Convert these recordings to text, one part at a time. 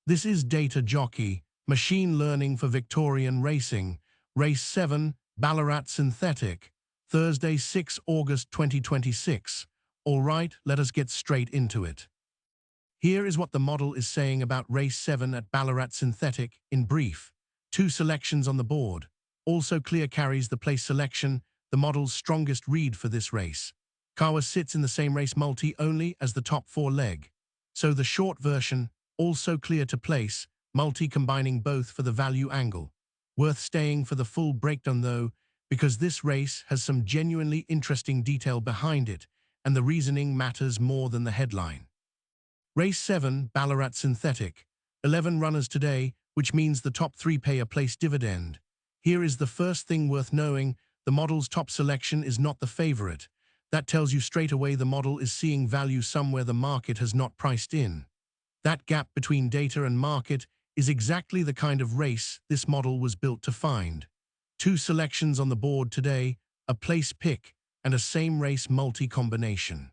This is Data Jockey, Machine Learning for Victorian Racing, Race 7, Ballarat Synthetic, Thursday 6 August 2026. All right, let us get straight into it. Here is what the model is saying about Race 7 at Ballarat Synthetic in brief. 2 selections on the board. Also clear carries the place selection, the model's strongest read for this race. Kawa sits in the same race multi only as the top 4 leg. So the short version, also clear to place, multi combining both for the value angle. Worth staying for the full breakdown though, because this race has some genuinely interesting detail behind it, and the reasoning matters more than the headline. Race 7, Ballarat Synthetic. 11 runners today, which means the top 3 pay a place dividend. Here is the first thing worth knowing, the model's top selection is not the favorite. That tells you straight away the model is seeing value somewhere the market has not priced in. That gap between data and market is exactly the kind of race this model was built to find. 2 selections on the board today, a place pick, and a same race multi-combination.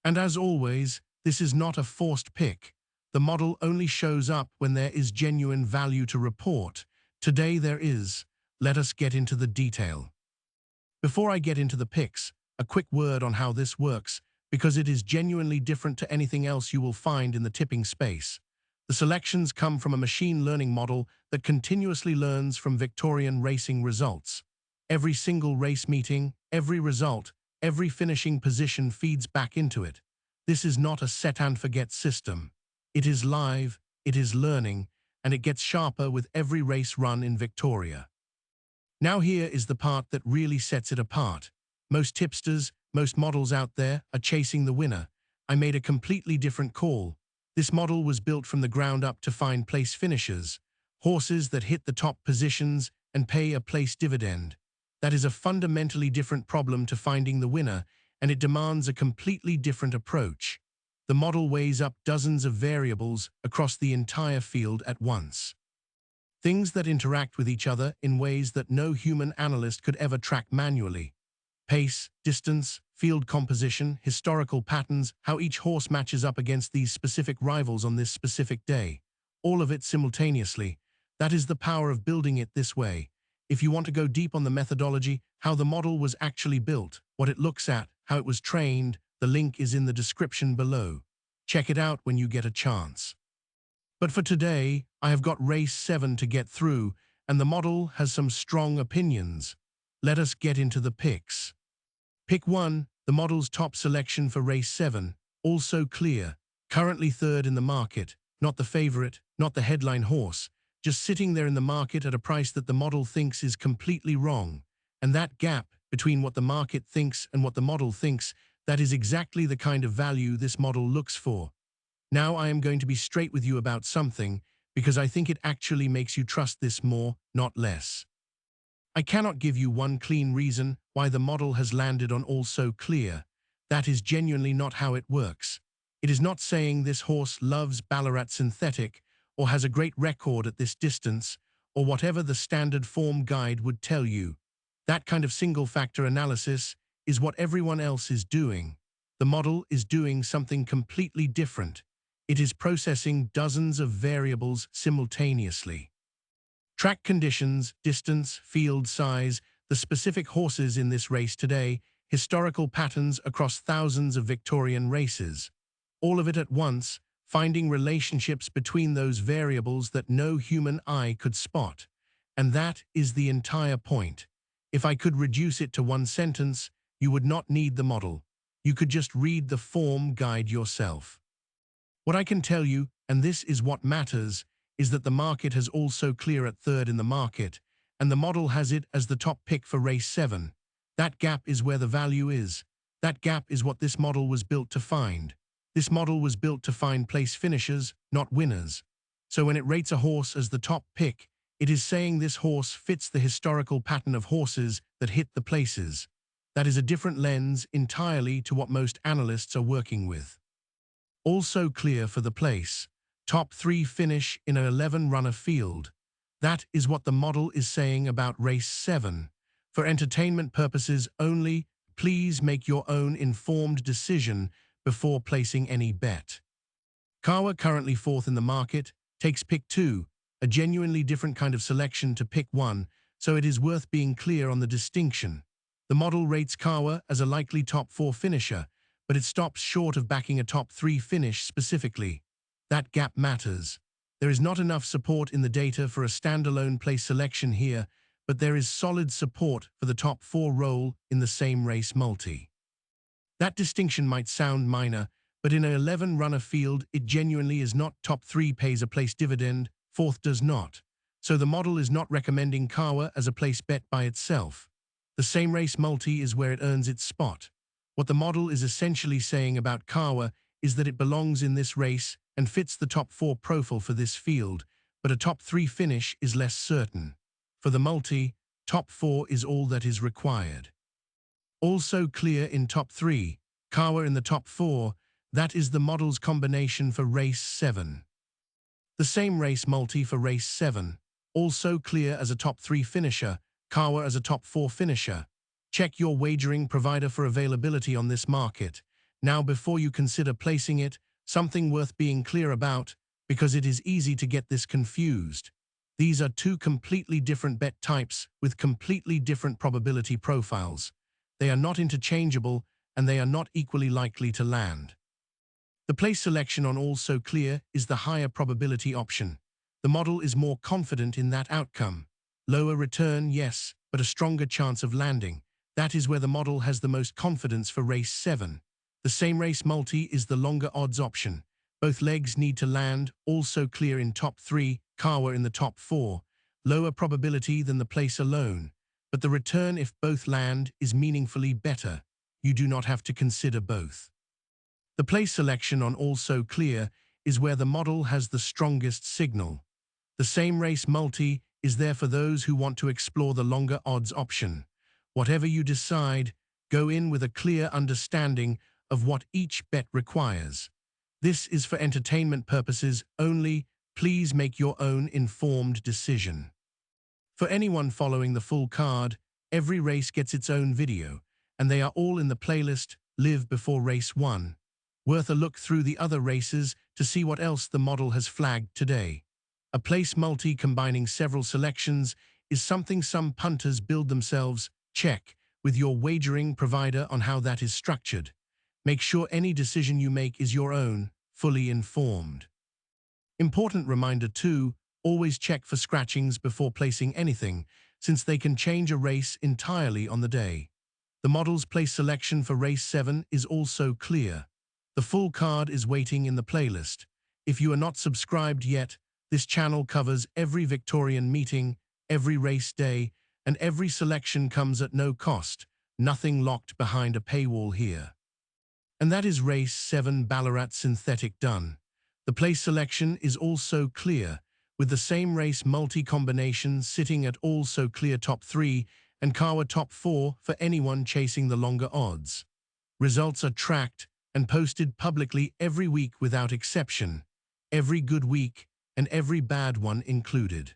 And as always, this is not a forced pick. The model only shows up when there is genuine value to report. Today there is. Let us get into the detail. Before I get into the picks, a quick word on how this works, because it is genuinely different to anything else you will find in the tipping space. The selections come from a machine learning model that continuously learns from Victorian racing results. Every single race meeting, every result, every finishing position feeds back into it. This is not a set-and-forget system. It is live, it is learning, and it gets sharper with every race run in Victoria. Now here is the part that really sets it apart. Most tipsters, most models out there are chasing the winner. I made a completely different call. This model was built from the ground up to find place finishers, horses that hit the top positions and pay a place dividend. That is a fundamentally different problem to finding the winner, and it demands a completely different approach. The model weighs up dozens of variables across the entire field at once. Things that interact with each other in ways that no human analyst could ever track manually. Pace, distance, field composition, historical patterns, how each horse matches up against these specific rivals on this specific day. All of it simultaneously. That is the power of building it this way. If you want to go deep on the methodology, how the model was actually built, what it looks at, how it was trained, the link is in the description below. Check it out when you get a chance. But for today, I have got race 7 to get through, and the model has some strong opinions. Let us get into the picks. Pick 1, the model's top selection for race 7, also clear, currently 3rd in the market, not the favorite, not the headline horse, just sitting there in the market at a price that the model thinks is completely wrong. And that gap between what the market thinks and what the model thinks, that is exactly the kind of value this model looks for. Now I am going to be straight with you about something, because I think it actually makes you trust this more, not less. I cannot give you one clean reason why the model has landed on all so clear. That is genuinely not how it works. It is not saying this horse loves Ballarat Synthetic or has a great record at this distance or whatever the standard form guide would tell you. That kind of single-factor analysis is what everyone else is doing. The model is doing something completely different. It is processing dozens of variables simultaneously. Track conditions, distance, field size, the specific horses in this race today, historical patterns across thousands of Victorian races. All of it at once, finding relationships between those variables that no human eye could spot. And that is the entire point. If I could reduce it to one sentence, you would not need the model. You could just read the form guide yourself. What I can tell you, and this is what matters, is that the market has also clear at 3rd in the market, and the model has it as the top pick for race 7. That gap is where the value is. That gap is what this model was built to find. This model was built to find place finishers, not winners. So when it rates a horse as the top pick, it is saying this horse fits the historical pattern of horses that hit the places. That is a different lens entirely to what most analysts are working with. Also clear for the place. Top 3 finish in an 11-runner field. That is what the model is saying about race 7. For entertainment purposes only, please make your own informed decision before placing any bet. Kawa currently 4th in the market, takes pick 2, a genuinely different kind of selection to pick 1, so it is worth being clear on the distinction. The model rates Kawa as a likely top 4 finisher, but it stops short of backing a top 3 finish specifically. That gap matters. There is not enough support in the data for a standalone place selection here, but there is solid support for the top 4 role in the same race multi. That distinction might sound minor, but in an 11-runner field, it genuinely is not. Top 3 pays a place dividend, 4th does not. So the model is not recommending Kawa as a place bet by itself. The same race multi is where it earns its spot. What the model is essentially saying about Kawa is that it belongs in this race and fits the top 4 profile for this field, but a top 3 finish is less certain. For the multi, top 4 is all that is required. Also clear in top 3, Kawa in the top 4, that is the model's combination for race 7. The same race multi for race 7, also clear as a top 3 finisher, Kawa as a top 4 finisher. Check your wagering provider for availability on this market. Now before you consider placing it, something worth being clear about, because it is easy to get this confused. These are 2 completely different bet types with completely different probability profiles. They are not interchangeable, and they are not equally likely to land. The place selection on Also Clear is the higher probability option. The model is more confident in that outcome. Lower return, yes, but a stronger chance of landing. That is where the model has the most confidence for race 7. The same race multi is the longer odds option. Both legs need to land, Also Clear in top 3, Kawa in the top 4. Lower probability than the place alone. But the return if both land is meaningfully better. You do not have to consider both. The place selection on Also Clear is where the model has the strongest signal. The same race multi is there for those who want to explore the longer odds option. Whatever you decide, go in with a clear understanding of what each bet requires. This is for entertainment purposes only. Please make your own informed decision. For anyone following the full card, every race gets its own video, and they are all in the playlist Live before race 1. Worth a look through the other races to see what else the model has flagged today. A place multi combining several selections is something some punters build themselves. Check with your wagering provider on how that is structured. Make sure any decision you make is your own, fully informed. Important reminder too, always check for scratchings before placing anything, since they can change a race entirely on the day. The model's place selection for race 7 is also clear. The full card is waiting in the playlist. If you are not subscribed yet, this channel covers every Victorian meeting, every race day, and every selection comes at no cost, nothing locked behind a paywall here. And that is race 7 Ballarat synthetic done. The place selection is also clear, with the same race multi-combination sitting at Also Clear top 3 and Kawa top 4 for anyone chasing the longer odds. Results are tracked and posted publicly every week without exception, every good week and every bad one included.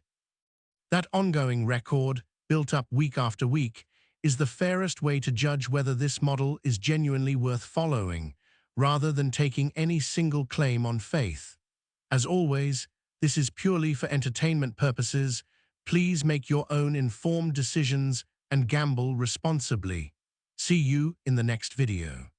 That ongoing record, built up week after week, is the fairest way to judge whether this model is genuinely worth following, rather than taking any single claim on faith. As always, this is purely for entertainment purposes. Please make your own informed decisions and gamble responsibly. See you in the next video.